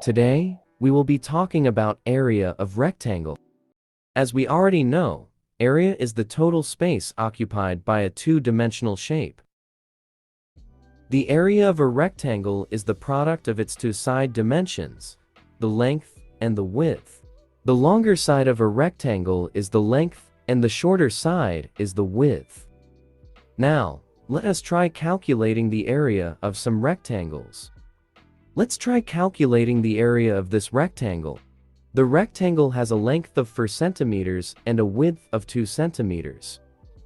Today, we will be talking about area of rectangle. As we already know, area is the total space occupied by a two-dimensional shape. The area of a rectangle is the product of its two side dimensions, the length and the width. The longer side of a rectangle is the length and the shorter side is the width. Now, let us try calculating the area of some rectangles. Let's try calculating the area of this rectangle. The rectangle has a length of 4 centimeters and a width of 2 centimeters.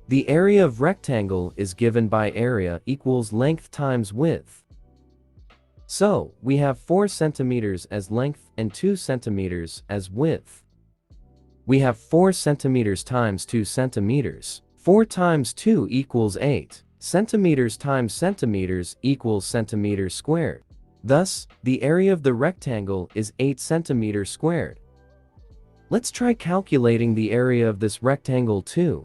The area of rectangle is given by area equals length times width. So, we have 4 centimeters as length and 2 centimeters as width. We have 4 centimeters times 2 centimeters. 4 times 2 equals 8. Centimeters times centimeters equals centimeters squared. Thus, the area of the rectangle is 8 centimeters squared. Let's try calculating the area of this rectangle too.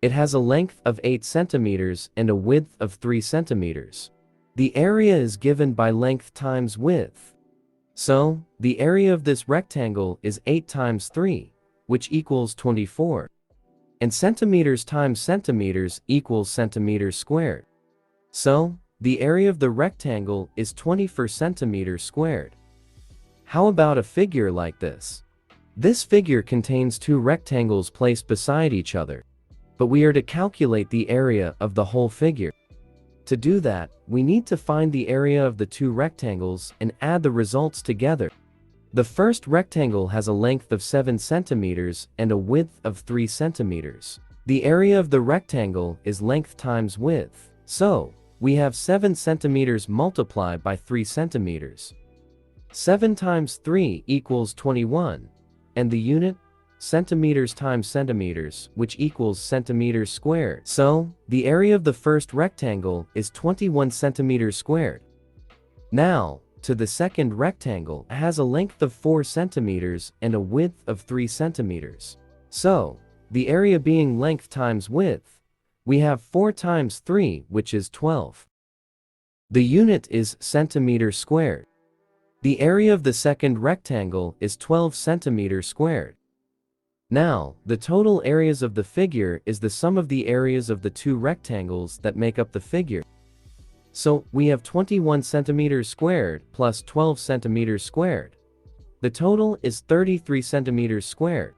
It has a length of 8 centimeters and a width of 3 centimeters. The area is given by length times width. So, the area of this rectangle is 8 times 3, which equals 24. And centimeters times centimeters equals centimeters squared. So, the area of the rectangle is 24 centimeters squared. How about a figure like this? This figure contains two rectangles placed beside each other. But we are to calculate the area of the whole figure. To do that, we need to find the area of the two rectangles and add the results together. The first rectangle has a length of 7 centimeters and a width of 3 centimeters. The area of the rectangle is length times width. So, we have 7 centimeters multiplied by 3 centimeters. 7 times 3 equals 21. And the unit? Centimeters times centimeters, which equals centimeters squared. So, the area of the first rectangle is 21 centimeters squared. Now, to the second rectangle has a length of 4 centimeters and a width of 3 centimeters. So, the area being length times width, we have 4 times 3, which is 12. The unit is centimeters squared. The area of the second rectangle is 12 centimeters squared. Now, the total areas of the figure is the sum of the areas of the two rectangles that make up the figure. So, we have 21 centimeters squared plus 12 centimeters squared. The total is 33 centimeters squared.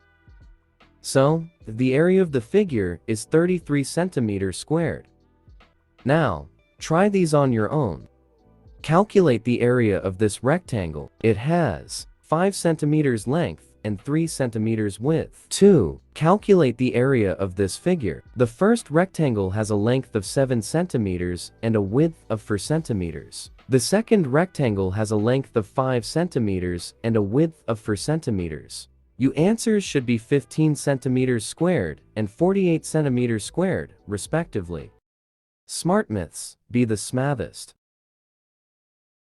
So, the area of the figure is 33 centimeters squared. Now, try these on your own. Calculate the area of this rectangle. It has 5 centimeters length and 3 centimeters width. 2. Calculate the area of this figure. The first rectangle has a length of 7 centimeters and a width of 4 centimeters. The second rectangle has a length of 5 centimeters and a width of 4 centimeters. Your answers should be 15 centimeters squared and 48 centimeters squared, respectively. Smart myths, be the smartest.